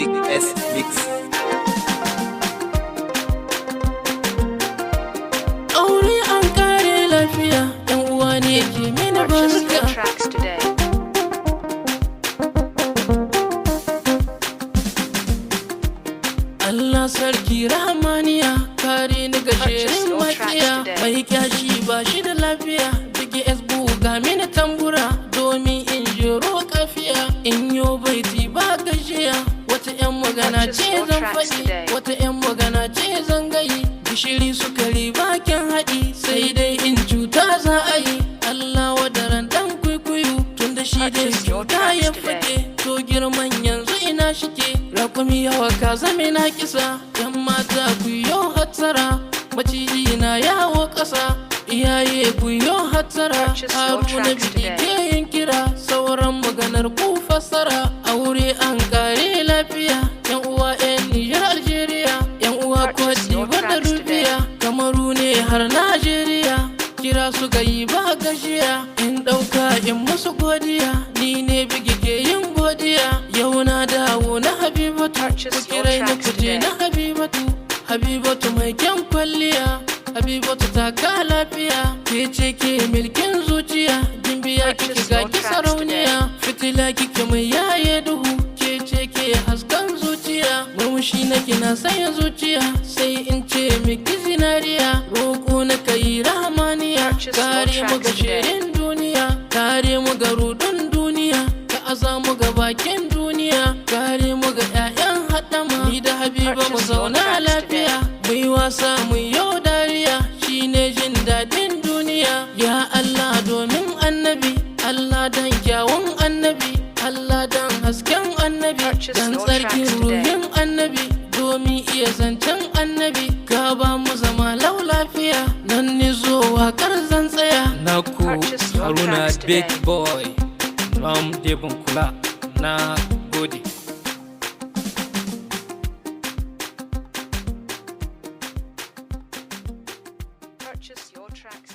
Big S Mix. Aure an kare lafiya, yan uwa ne ke mini barka. Allah sarki rahmaniya, kare ni ga shirin makiya. Mai kyashi ba shi da lafiya, bigi S buga mini tambura domin in jero kafiya. In yo baiti ba gajiya, wata 'yan magana ce zan faɗi, wata 'yan magana ce zan gayi. Gishiri sukari bakin haɗi, sai dai in cuta za a yi. Allah wadaran ɗan kwikwiyo, tun da shi dai cuta ya faɗe. To girman yanzu ina shike, rakumi yawa ka zame na kisa. 'Yan mata ku yo hatsara, maciji na yawo ƙasa. Iyaye ku yo hatsara, Haruna bidi ke yin kira. Sauran maganar ku fassara, aure an kare lafiya. 'Yan uwa 'yan Nijar Algeria, 'yan uwa Kwadi da Rubiya, Kamaru ne har Najeriya. Kira su gayi ba gajiya, in ɗauka in musu godiya. Ni ne bigi ke yin godiya, yau na dawo na Habibatu. Ku kirai na kuje na Habibatu, Habibatu mai kyan kwalliya. Habibatu ta ka lafiya, ke ce ke milkin zuciya. Gimbiya kike ga ki sarauniya, fitila kike mai yaye duhu. Ke ce ke haskan zuciya, murmushi na kina sanya zuciya. Sai in ce miki zinariya, roƙo na kai rahmaniya. Kare mu ga shirin duniya, kare mu ga rudun duniya. Ka aza mu ga bakin duniya, kare mu ga 'ya'yan haɗama. Ni da Habiba mu zauna lafiya, mu yi wasa mu yau dariya. Shine jin daɗin duniya. Ya Allah domin annabi, Allah dan kyawun annabi, Allah dan hasken annabi, dan tsarkin ruhin annabi, domin iya zancen annabi. Ka ba mu zama lau lafiya, nan ni zo waƙar zan tsaya. Naku Haruna Big Boy, Ram Devon Kula, na gode. Purchase your tracks